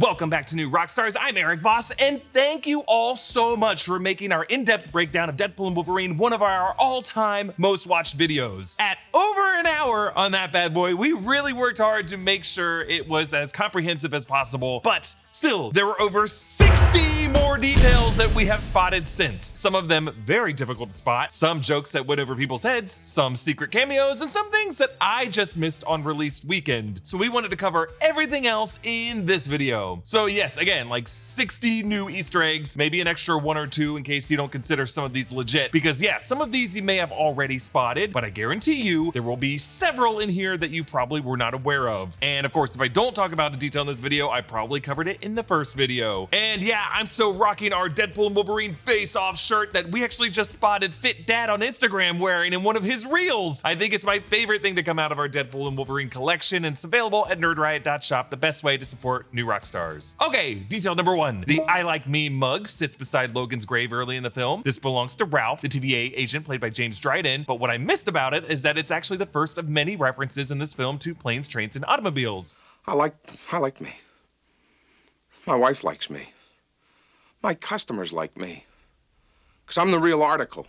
Welcome back to New Rockstars. I'm Erik Voss, and thank you all so much for making our in-depth breakdown of Deadpool and Wolverine one of our all-time most watched videos. At over an hour on that bad boy, we really worked hard to make sure it was as comprehensive as possible, but still, there were over 60 more details that we have spotted since. Some of them very difficult to spot, some jokes that went over people's heads, some secret cameos, and some things that I just missed on release weekend. So we wanted to cover everything else in this video. So yes, again, like 60 new Easter eggs, maybe an extra one or two in case you don't consider some of these legit. Because yeah, some of these you may have already spotted, but I guarantee you there will be several in here that you probably were not aware of. And of course, if I don't talk about a detail in this video, I probably covered it in the first video. And yeah, I'm still rocking our Deadpool and Wolverine face-off shirt that we actually just spotted Fit Dad on Instagram wearing in one of his reels. I think it's my favorite thing to come out of our Deadpool and Wolverine collection, and it's available at nerdriot.shop, the best way to support New Rockstars. Okay, detail number one. The I Like Me mug sits beside Logan's grave early in the film. This belongs to Ralph, the TVA agent played by James Dryden, but what I missed about it is that it's actually the first of many references in this film to planes, trains, and automobiles. I like me. My wife likes me. My customers like me. Because I'm the real article.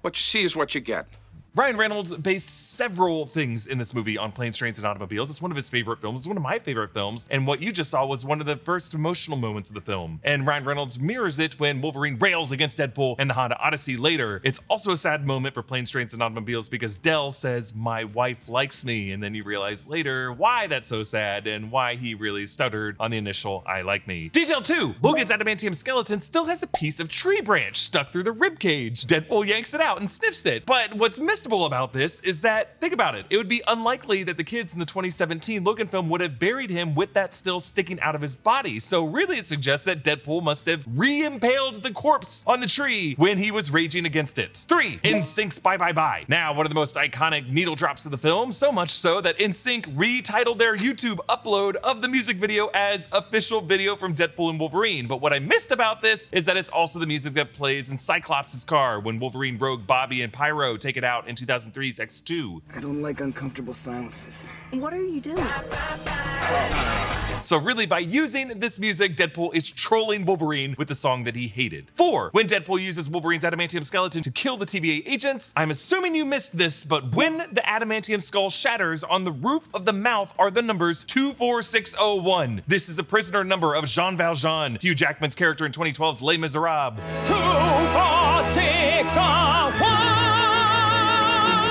What you see is what you get. Ryan Reynolds based several things in this movie on planes, trains, and automobiles. It's one of his favorite films. It's one of my favorite films. And what you just saw was one of the first emotional moments of the film. And Ryan Reynolds mirrors it when Wolverine rails against Deadpool and the Honda Odyssey later. It's also a sad moment for planes, trains, and automobiles because Del says, "My wife likes me." And then you realize later why that's so sad and why he really stuttered on the initial "I like me." Detail 2. Logan's adamantium skeleton still has a piece of tree branch stuck through the rib cage. Deadpool yanks it out and sniffs it. But what's missable about this is that, think about it, it would be unlikely that the kids in the 2017 Logan film would have buried him with that still sticking out of his body. So really it suggests that Deadpool must have re-impaled the corpse on the tree when he was raging against it. 3. NSYNC's Bye Bye Bye. Now, one of the most iconic needle drops of the film, so much so that NSYNC retitled their YouTube upload of the music video as Official Video from Deadpool and Wolverine. But what I missed about this is that it's also the music that plays in Cyclops' car when Wolverine, Rogue, Bobby, and Pyro take it out in 2003's X2. I don't like uncomfortable silences. What are you doing? So really, by using this music, Deadpool is trolling Wolverine with the song that he hated. 4. When Deadpool uses Wolverine's adamantium skeleton to kill the TVA agents, I'm assuming you missed this, but when the adamantium skull shatters, on the roof of the mouth are the numbers 24601. This is a prisoner number of Jean Valjean, Hugh Jackman's character in 2012's Les Miserables. 24601!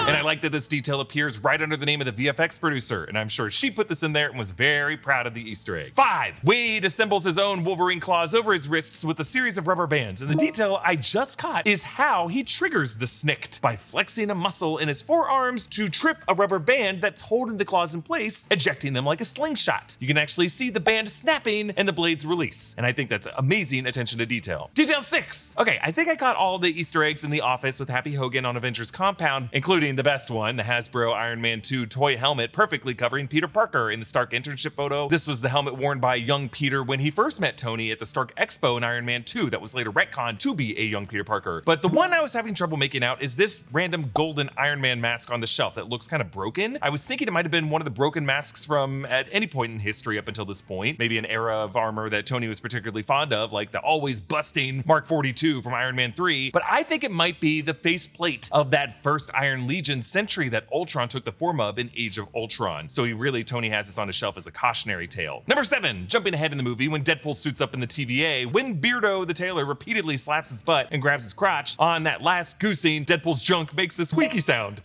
And I like that this detail appears right under the name of the VFX producer, and I'm sure she put this in there and was very proud of the Easter egg. 5. Wade assembles his own Wolverine claws over his wrists with a series of rubber bands, and the detail I just caught is how he triggers the snikt by flexing a muscle in his forearms to trip a rubber band that's holding the claws in place, ejecting them like a slingshot. You can actually see the band snapping and the blades release, and I think that's amazing attention to detail. Detail 6. Okay, I think I caught all the Easter eggs in The Office with Happy Hogan on Avengers compound, including the best one, the Hasbro Iron Man 2 toy helmet perfectly covering Peter Parker in the Stark internship photo. This was the helmet worn by young Peter when he first met Tony at the Stark Expo in Iron Man 2 that was later retconned to be a young Peter Parker. But the one I was having trouble making out is this random golden Iron Man mask on the shelf that looks kind of broken. I was thinking it might have been one of the broken masks from at any point in history up until this point, maybe an era of armor that Tony was particularly fond of, like the always busting Mark 42 from Iron Man 3, but I think it might be the faceplate of that first Iron Legion sentry that Ultron took the form of in Age of Ultron. So Tony has this on his shelf as a cautionary tale. Number 7, jumping ahead in the movie, when Deadpool suits up in the TVA, when Beardo the tailor repeatedly slaps his butt and grabs his crotch, on that last goo scene, Deadpool's junk makes a squeaky sound.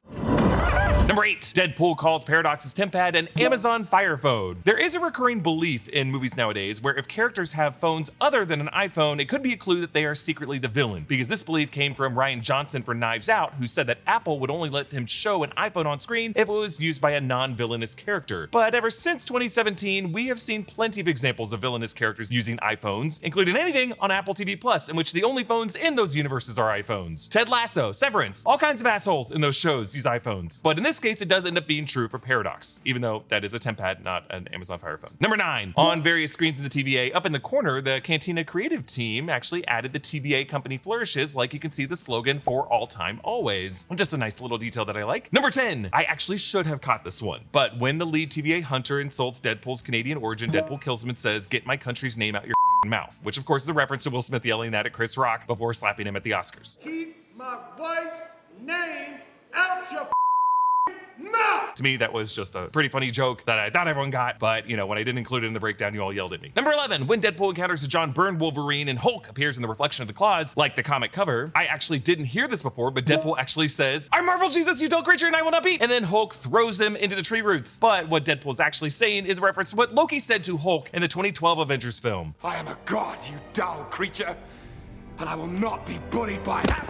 Number 8, Deadpool calls Paradox's TemPad an Amazon Fire Phone. There is a recurring belief in movies nowadays where if characters have phones other than an iPhone, it could be a clue that they are secretly the villain, because this belief came from Rian Johnson for Knives Out, who said that Apple would only let him show an iPhone on screen if it was used by a non-villainous character. But ever since 2017, we have seen plenty of examples of villainous characters using iPhones, including anything on Apple TV Plus, in which the only phones in those universes are iPhones. Ted Lasso, Severance, all kinds of assholes in those shows use iPhones. But in this case, it does end up being true for Paradox, even though that is a TemPad, not an Amazon Fire Phone. Number 9, on various screens in the TVA, up in the corner, the Cantina creative team actually added the TVA company flourishes, like you can see the slogan for all time always. Just a nice little detail that I like. Number 10, I actually should have caught this one, but when the lead TVA hunter insults Deadpool's Canadian origin, Deadpool kills him and says, "Get my country's name out your mouth," which of course is a reference to Will Smith yelling that at Chris Rock before slapping him at the Oscars. Keep my wife's name out your mouth! To me, that was just a pretty funny joke that I thought everyone got, but you know, when I didn't include it in the breakdown, you all yelled at me. Number 11, when Deadpool encounters a John Byrne Wolverine and Hulk appears in the reflection of the claws, like the comic cover. I actually didn't hear this before, but Deadpool actually says, "I'm Marvel Jesus, you dull creature, and I will not be," and then Hulk throws him into the tree roots. But what Deadpool's actually saying is a reference to what Loki said to Hulk in the 2012 Avengers film. I am a god, you dull creature, and I will not be bullied by that.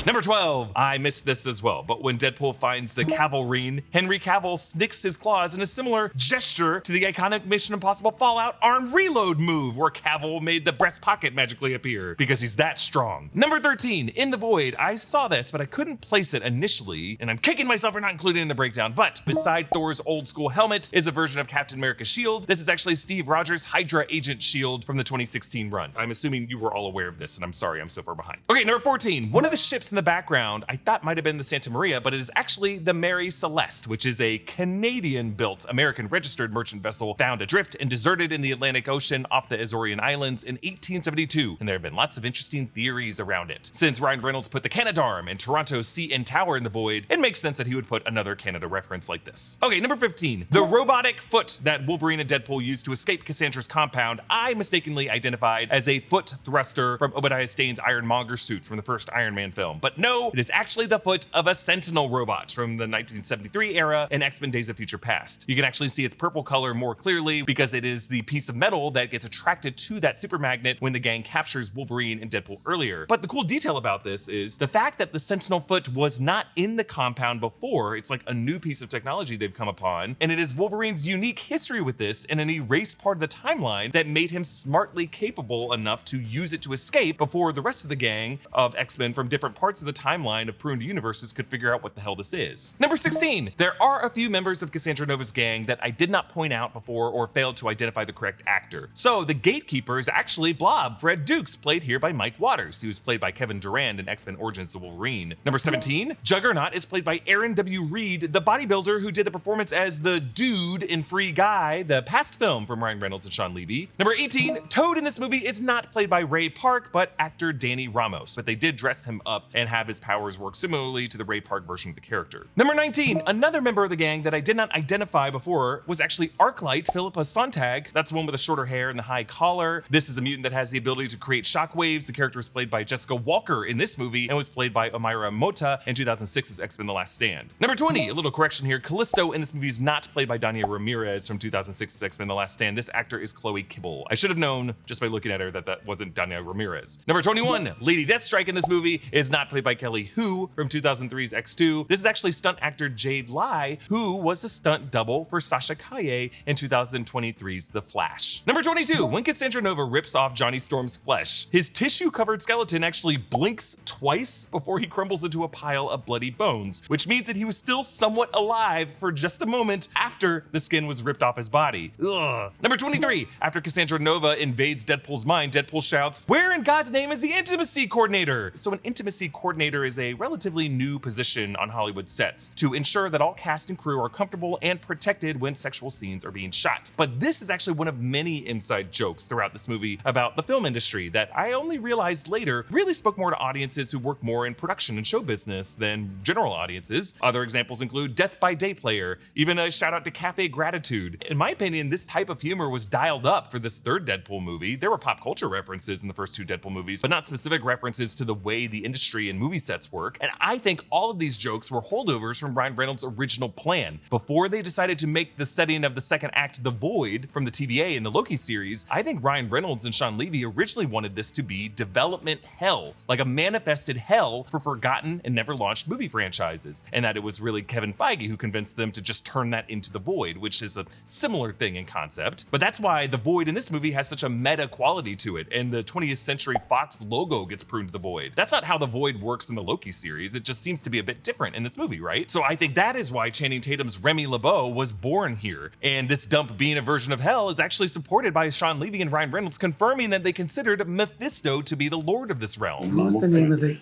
Number 12, I missed this as well, but when Deadpool finds the Cavalrine, Henry Cavill snicks his claws in a similar gesture to the iconic Mission Impossible Fallout arm reload move, where Cavill made the breast pocket magically appear because he's that strong. Number 13, in the void, I saw this, but I couldn't place it initially, and I'm kicking myself for not including it in the breakdown, but beside Thor's old school helmet is a version of Captain America's shield. This is actually Steve Rogers' Hydra Agent shield from the 2016 run. I'm assuming you were all aware of this, and I'm sorry I'm so far behind. Okay, number 14, one of the ships in the background I thought might have been the Santa Maria, but it is actually the Mary Celeste, which is a Canadian-built, American-registered merchant vessel found adrift and deserted in the Atlantic Ocean off the Azorian Islands in 1872, and there have been lots of interesting theories around it. Since Ryan Reynolds put the Canadarm and Toronto's CN Tower in the void, it makes sense that he would put another Canada reference like this. Okay, number 15, the robotic foot that Wolverine and Deadpool used to escape Cassandra's compound, I mistakenly identified as a foot thruster from Obadiah Stane's Ironmonger suit from the first Iron Man film, but no, it is actually the foot of a Sentinel robot from the 1973 era in X-Men Days of Future Past. You can actually see its purple color more clearly because it is the piece of metal that gets attracted to that super magnet when the gang captures Wolverine and Deadpool earlier. But the cool detail about this is the fact that the Sentinel foot was not in the compound before. It's like a new piece of technology they've come upon, and it is Wolverine's unique history with this in an erased part of the timeline that made him smartly capable enough to use it to escape before the rest of the gang of X-Men from different parts of the timeline of pruned universes could figure out what the hell this is. Number 16, there are a few members of Cassandra Nova's gang that I did not point out before or failed to identify the correct actor. So the gatekeeper is actually Blob, Fred Dukes, played here by Mike Waters, who was played by Kevin Durand in X-Men Origins of Wolverine. Number 17, Juggernaut is played by Aaron W. Reed, the bodybuilder who did the performance as the dude in Free Guy, the past film from Ryan Reynolds and Sean Levy. Number 18, Toad in this movie is not played by Ray Park, but actor Danny Ramos, but they did dress him up and have his powers work similarly to the Ray Park version of the character. Number 19, another member of the gang that I did not identify before was actually Arclight Philippa Sontag. That's the one with the shorter hair and the high collar. This is a mutant that has the ability to create shockwaves. The character was played by Jessica Walker in this movie and was played by Omaira Mota in 2006's X-Men The Last Stand. Number 20, a little correction here, Callisto in this movie is not played by Dania Ramirez from 2006's X-Men The Last Stand. This actor is Chloe Kibble. I should have known just by looking at her that that wasn't Dania Ramirez. Number 21, Lady Deathstrike in this movie is not played by Kelly Hu from 2003's X2. This is actually stunt actor Jade Lai, who was a stunt double for Sasha Kaye in 2023's The Flash. Number 22, when Cassandra Nova rips off Johnny Storm's flesh, his tissue-covered skeleton actually blinks twice before he crumbles into a pile of bloody bones, which means that he was still somewhat alive for just a moment after the skin was ripped off his body. Ugh. Number 23, after Cassandra Nova invades Deadpool's mind, Deadpool shouts, "Where in God's name is the intimacy coordinator?" So an intimacy coordinator is a relatively new position on Hollywood sets to ensure that all cast and crew are comfortable and protected when sexual scenes are being shot. But this is actually one of many inside jokes throughout this movie about the film industry that I only realized later really spoke more to audiences who work more in production and show business than general audiences. Other examples include Death by Day Player, even a shout out to Cafe Gratitude. In my opinion, this type of humor was dialed up for this third Deadpool movie. There were pop culture references in the first two Deadpool movies, but not specific references to the way the industry and movie sets work. And I think all of these jokes were holdovers from Ryan Reynolds' original plan. Before they decided to make the setting of the second act The Void from the TVA in the Loki series, I think Ryan Reynolds and Sean Levy originally wanted this to be development hell, like a manifested hell for forgotten and never launched movie franchises, and that it was really Kevin Feige who convinced them to just turn that into The Void, which is a similar thing in concept. But that's why The Void in this movie has such a meta quality to it, and the 20th Century Fox logo gets pruned to The Void. That's not how The Void droid works in the Loki series. It just seems to be a bit different in this movie, right? So I think that is why Channing Tatum's Remy LeBeau was born here. And this dump being a version of Hell is actually supported by Sean Levy and Ryan Reynolds, confirming that they considered Mephisto to be the lord of this realm. What was the name of the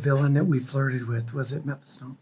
villain that we flirted with? Was it Mephisto?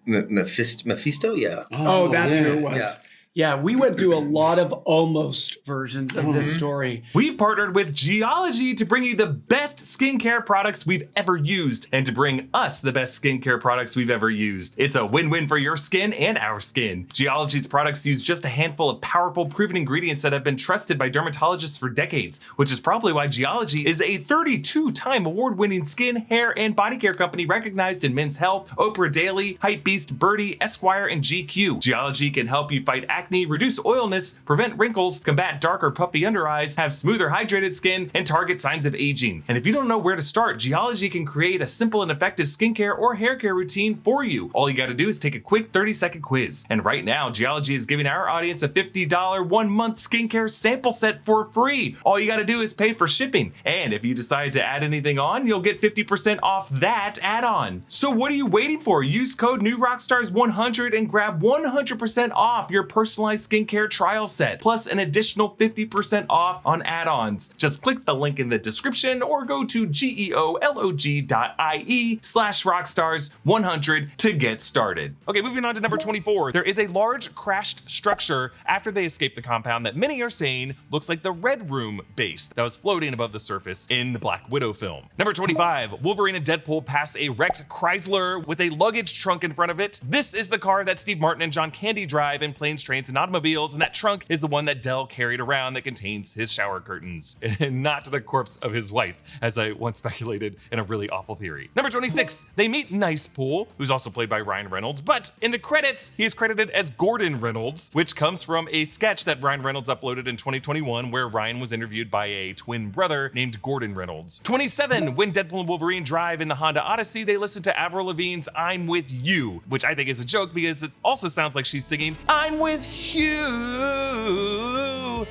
Mephisto? Yeah. Oh, that's who it was. Yeah. Yeah, we went through a lot of almost versions of this story. We've partnered with Geology to bring you the best skincare products we've ever used and to bring us the best skincare products we've ever used. It's a win-win for your skin and our skin. Geology's products use just a handful of powerful, proven ingredients that have been trusted by dermatologists for decades, which is probably why Geology is a 32-time award-winning skin, hair, and body care company recognized in Men's Health, Oprah Daily, Hypebeast, Birdie, Esquire, and GQ. Geology can help you fight acne, reduce oilness, prevent wrinkles, combat dark or puffy under eyes, have smoother hydrated skin, and target signs of aging. And if you don't know where to start, Geology can create a simple and effective skincare or hair care routine for you. All you gotta do is take a quick 30-second quiz. And right now, Geology is giving our audience a $50 1-month skincare sample set for free. All you gotta do is pay for shipping. And if you decide to add anything on, you'll get 50% off that add-on. So what are you waiting for? Use code NewRockstars100 and grab 100% off your personalized skincare trial set, plus an additional 50% off on add-ons. Just click the link in the description or go to geolog.ie/rockstars100 to get started. Okay, moving on to number 24. There is a large crashed structure after they escape the compound that many are saying looks like the Red Room base that was floating above the surface in the Black Widow film. Number 25. Wolverine and Deadpool pass a wrecked Chrysler with a luggage trunk in front of it. This is the car that Steve Martin and John Candy drive in Planes, Trains, and Automobiles, and that trunk is the one that Dell carried around that contains his shower curtains, and not the corpse of his wife, as I once speculated in a really awful theory. Number 26, they meet Nice Pool, who's also played by Ryan Reynolds, but in the credits, he is credited as Gordon Reynolds, which comes from a sketch that Ryan Reynolds uploaded in 2021, where Ryan was interviewed by a twin brother named Gordon Reynolds. 27, when Deadpool and Wolverine drive in the Honda Odyssey, they listen to Avril Lavigne's I'm With You, which I think is a joke because it also sounds like she's singing I'm with Hugh,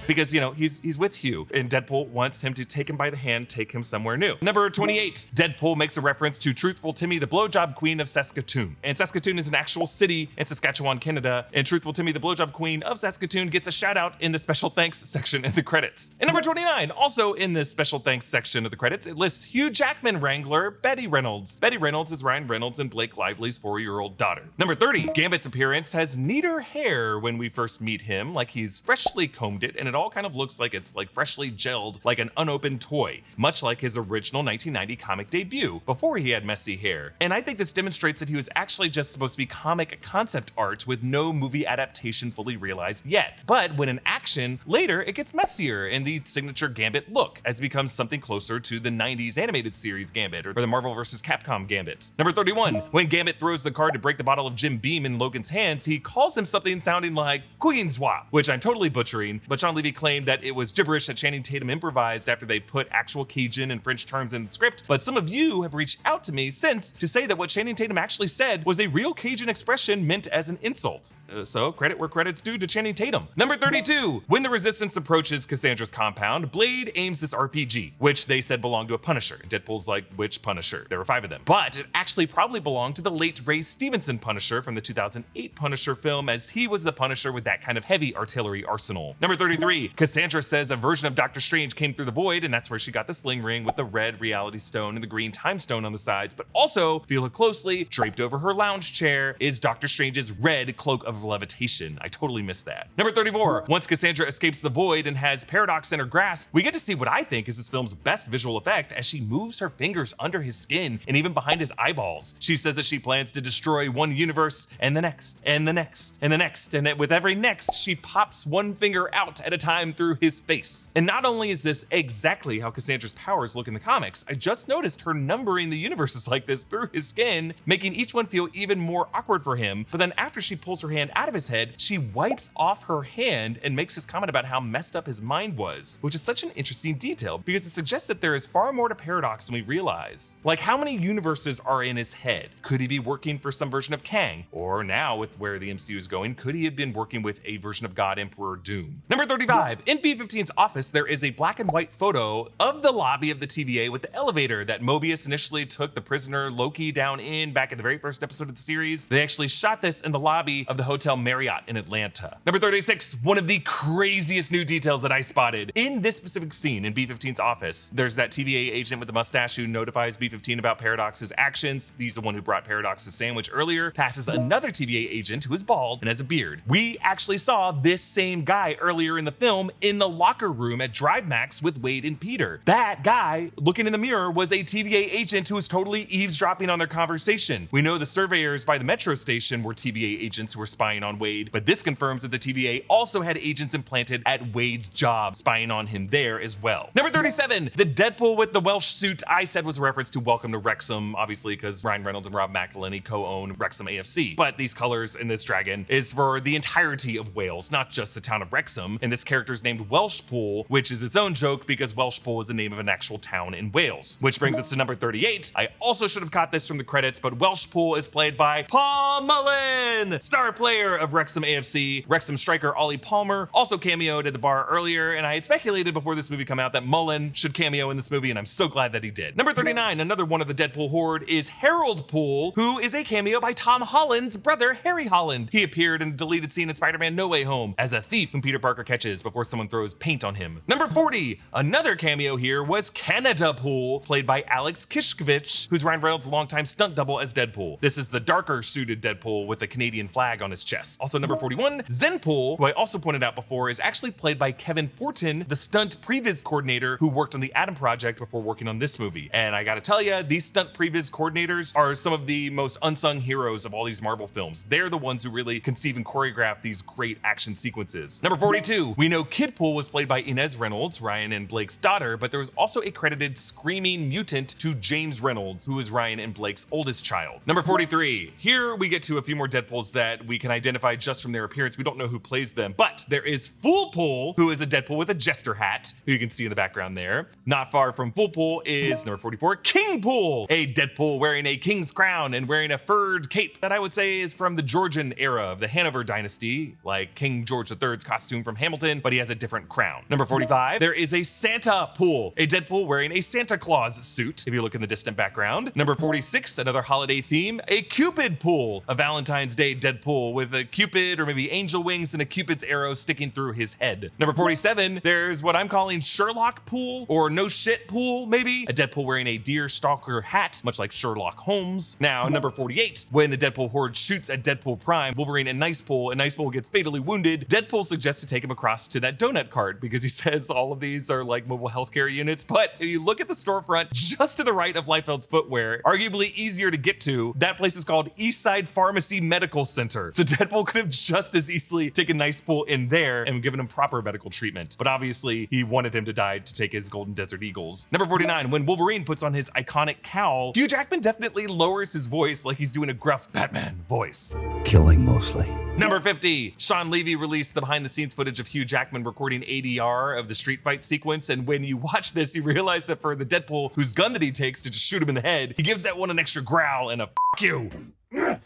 because, you know, he's with Hugh, and Deadpool wants him to take him by the hand, take him somewhere new. Number 28, Deadpool makes a reference to Truthful Timmy, the blowjob queen of Saskatoon. And Saskatoon is an actual city in Saskatchewan, Canada, and Truthful Timmy, the blowjob queen of Saskatoon, gets a shout out in the special thanks section in the credits. And number 29, also in the special thanks section of the credits, it lists Hugh Jackman wrangler Betty Reynolds. Betty Reynolds is Ryan Reynolds and Blake Lively's 4-year-old daughter. Number 30, Gambit's appearance has neater hair when we first meet him, like he's freshly combed it, and it all kind of looks like it's like freshly gelled, like an unopened toy, much like his original 1990 comic debut, before he had messy hair. And I think this demonstrates that he was actually just supposed to be comic concept art with no movie adaptation fully realized yet. But when in action, later it gets messier in the signature Gambit look, as it becomes something closer to the 90s animated series Gambit, or the Marvel vs. Capcom Gambit. Number 31, when Gambit throws the card to break the bottle of Jim Beam in Logan's hands, he calls him something sounding like Queenswa, which I'm totally butchering, but Sean Levy claimed that it was gibberish that Channing Tatum improvised after they put actual Cajun and French terms in the script. But some of you have reached out to me since to say that what Channing Tatum actually said was a real Cajun expression meant as an insult. So credit where credit's due to Channing Tatum. Number 32, when the Resistance approaches Cassandra's compound, Blade aims this RPG, which they said belonged to a Punisher. And Deadpool's like, which Punisher? There were 5 of them. But it actually probably belonged to the late Ray Stevenson Punisher from the 2008 Punisher film, as he was the Punisher with that kind of heavy artillery arsenal. Number 33, Cassandra says a version of Doctor Strange came through the void, and that's where she got the sling ring with the red reality stone and the green time stone on the sides. But also, if you look closely, draped over her lounge chair is Doctor Strange's red cloak of levitation. I totally missed that. Number 34, once Cassandra escapes the void and has Paradox in her grasp, we get to see what I think is this film's best visual effect as she moves her fingers under his skin and even behind his eyeballs. She says that she plans to destroy one universe and the next, and the next, and the next, and that with every next, she pops one finger out at a time through his face. And not only is this exactly how Cassandra's powers look in the comics, I just noticed her numbering the universes like this through his skin, making each one feel even more awkward for him. But then after she pulls her hand out of his head, she wipes off her hand and makes this comment about how messed up his mind was, which is such an interesting detail because it suggests that there is far more to Paradox than we realize. Like, how many universes are in his head? Could he be working for some version of Kang? Or now, with where the MCU is going, could he have been working with a version of God Emperor Doom? Number 35, 55, in B-15's office, there is a black and white photo of the lobby of the TVA with the elevator that Mobius initially took the prisoner Loki down in back in the very first episode of the series. They actually shot this in the lobby of the Hotel Marriott in Atlanta. Number 36, one of the craziest new details that I spotted in this specific scene in B-15's office. There's that TVA agent with the mustache who notifies B-15 about Paradox's actions. He's the one who brought Paradox's sandwich earlier, passes another TVA agent who is bald and has a beard. We actually saw this same guy earlier in the film in the locker room at Drive Max with Wade and Peter. That guy looking in the mirror was a TVA agent who was totally eavesdropping on their conversation. We know the surveyors by the metro station were TVA agents who were spying on Wade, but this confirms that the TVA also had agents implanted at Wade's job, spying on him there as well. Number 37, the Deadpool with the Welsh suit I said was a reference to Welcome to Wrexham, obviously because Ryan Reynolds and Rob McElhenney co-own Wrexham AFC. But these colors in this dragon is for the entirety of Wales, not just the town of Wrexham. And this character is named Welshpool, which is its own joke because Welshpool is the name of an actual town in Wales. Which brings us to number 38. I also should have caught this from the credits, but Welshpool is played by Paul Mullen, star player of Wrexham AFC. Wrexham striker Ollie Palmer also cameoed at the bar earlier, and I had speculated before this movie came out that Mullen should cameo in this movie, and I'm so glad that he did. Number 39, another one of the Deadpool horde is Harold Poole, who is a cameo by Tom Holland's brother, Harry Holland. He appeared in a deleted scene in Spider-Man No Way Home as a thief whom Peter Parker catches before someone throws paint on him. Number 40, another cameo here was Canada Poole, played by Alex Kishkovich, who's Ryan Reynolds' longtime stunt double as Deadpool. This is the darker suited Deadpool with a Canadian flag on his chest. Also number 41, Zen Poole, who I also pointed out before, is actually played by Kevin Fortin, the stunt previs coordinator who worked on the Atom Project before working on this movie. And I gotta tell you, these stunt previs coordinators are some of the most unsung heroes of all these Marvel films. They're the ones who really conceive and choreograph these great action sequences. Number 42, we know Kid Pool was played by Inez Reynolds, Ryan and Blake's daughter, but there was also a credited screaming mutant to James Reynolds, who is Ryan and Blake's oldest child. Number 43, here we get to a few more Deadpools that we can identify just from their appearance. We don't know who plays them, but there is Fool Pool, who is a Deadpool with a jester hat, who you can see in the background there. Not far from Fool Pool is number 44, King Pool, a Deadpool wearing a king's crown and wearing a furred cape that I would say is from the Georgian era of the Hanover dynasty, like King George III's costume from Hamilton, but he has a different crown. Number 45, there is a Santa Pool, a Deadpool wearing a Santa Claus suit, if you look in the distant background. Number 46, another holiday theme, a Cupid Pool, a Valentine's Day Deadpool with a Cupid or maybe angel wings and a Cupid's arrow sticking through his head. Number 47, there's what I'm calling Sherlock Pool, or No Shit Pool, maybe, a Deadpool wearing a deer stalker hat, much like Sherlock Holmes. Now, number 48, when the Deadpool horde shoots at Deadpool Prime, Wolverine and Nicepool gets fatally wounded, Deadpool suggests to take him across to that donut cart because he says all of these are like mobile healthcare units. But if you look at the storefront just to the right of Liefeld's footwear, arguably easier to get to, that place is called Eastside Pharmacy Medical Center. So Deadpool could have just as easily taken Nicepool in there and given him proper medical treatment. But obviously, he wanted him to die to take his Golden Desert Eagles. Number 49, when Wolverine puts on his iconic cowl, Hugh Jackman definitely lowers his voice like he's doing a gruff Batman voice. Killing mostly. Number 50, Sean Levy released the behind the scenes footage of Hugh Jackman recording ADR of the street fight sequence. And when you watch this, you realize that for the Deadpool whose gun that he takes to just shoot him in the head, he gives that one an extra growl and a f you. F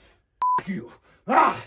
you. Ah.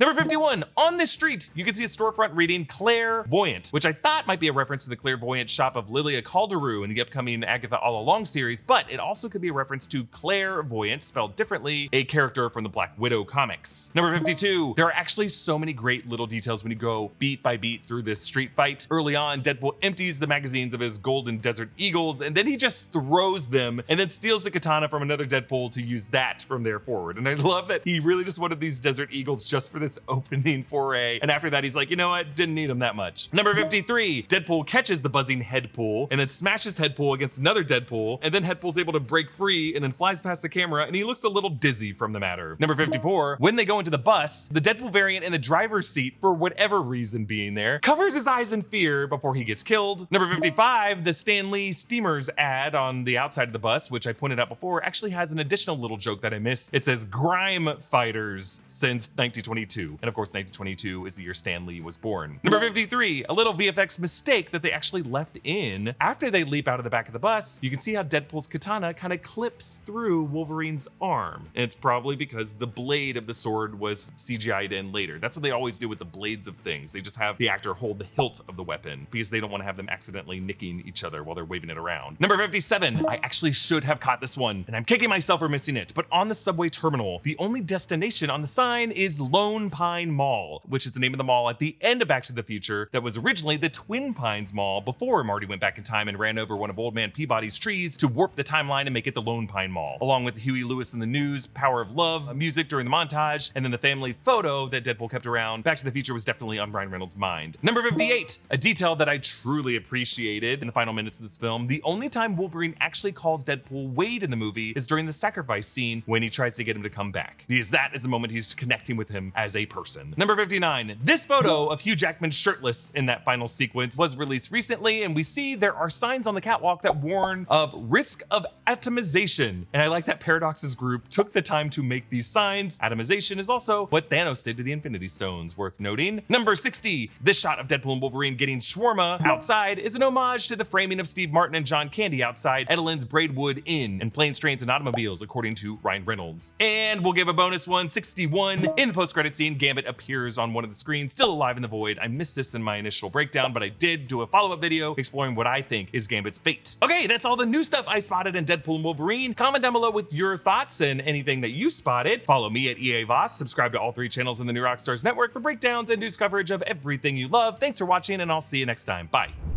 Number 51, on this street, you can see a storefront reading Clairvoyant, which I thought might be a reference to the clairvoyant shop of Lilia Calderu in the upcoming Agatha All Along series, but it also could be a reference to Clairvoyant, spelled differently, a character from the Black Widow comics. Number 52, there are actually so many great little details when you go beat by beat through this street fight. Early on, Deadpool empties the magazines of his Golden Desert Eagles, and then he just throws them, and then steals the katana from another Deadpool to use that from there forward. And I love that he really just wanted these Desert Eagles just for this opening foray, and after that he's like, you know what, didn't need them that much. Number 53, Deadpool catches the buzzing Headpool and then smashes Headpool against another Deadpool, and then Headpool's able to break free and then flies past the camera, and he looks a little dizzy from the matter. Number 54, when they go into the bus, the Deadpool variant in the driver's seat, for whatever reason being there, covers his eyes in fear before he gets killed. Number 55, the Stan Lee Steamers ad on the outside of the bus, which I pointed out before, actually has an additional little joke that I missed. It says Grime Fighters since 1922. 1922. And of course, 1922 is the year Stan Lee was born. Number 53, a little VFX mistake that they actually left in. After they leap out of the back of the bus, you can see how Deadpool's katana kind of clips through Wolverine's arm. And it's probably because the blade of the sword was CGI'd in later. That's what they always do with the blades of things. They just have the actor hold the hilt of the weapon because they don't want to have them accidentally nicking each other while they're waving it around. Number 57, I actually should have caught this one, and I'm kicking myself for missing it, but on the subway terminal, the only destination on the sign is Lone Pine Mall, which is the name of the mall at the end of Back to the Future that was originally the Twin Pines Mall before Marty went back in time and ran over one of Old Man Peabody's trees to warp the timeline and make it the Lone Pine Mall, along with Huey Lewis in the News, Power of Love, music during the montage, and then the family photo that Deadpool kept around. Back to the Future was definitely on Ryan Reynolds' mind. Number 58, a detail that I truly appreciated in the final minutes of this film. The only time Wolverine actually calls Deadpool Wade in the movie is during the sacrifice scene when he tries to get him to come back, because that is the moment he's connecting with him as a person. Number 59, this photo of Hugh Jackman shirtless in that final sequence was released recently, and we see there are signs on the catwalk that warn of risk of atomization. And I like that Paradox's group took the time to make these signs. Atomization is also what Thanos did to the Infinity Stones, worth noting. Number 60, this shot of Deadpool and Wolverine getting shawarma outside is an homage to the framing of Steve Martin and John Candy outside Edelin's Braidwood Inn and Planes, Trains, and Automobiles, according to Ryan Reynolds. And we'll give a bonus one, 61. In the post-credit scene, Gambit appears on one of the screens, still alive in the void. I missed this in my initial breakdown, but I did do a follow-up video exploring what I think is Gambit's fate. Okay, that's all the new stuff I spotted in Deadpool and Wolverine. Comment down below with your thoughts and anything that you spotted. Follow me at EA Voss. Subscribe to all 3 channels in the new Rockstars network for breakdowns and news coverage of everything you love. Thanks for watching, and I'll see you next time. Bye.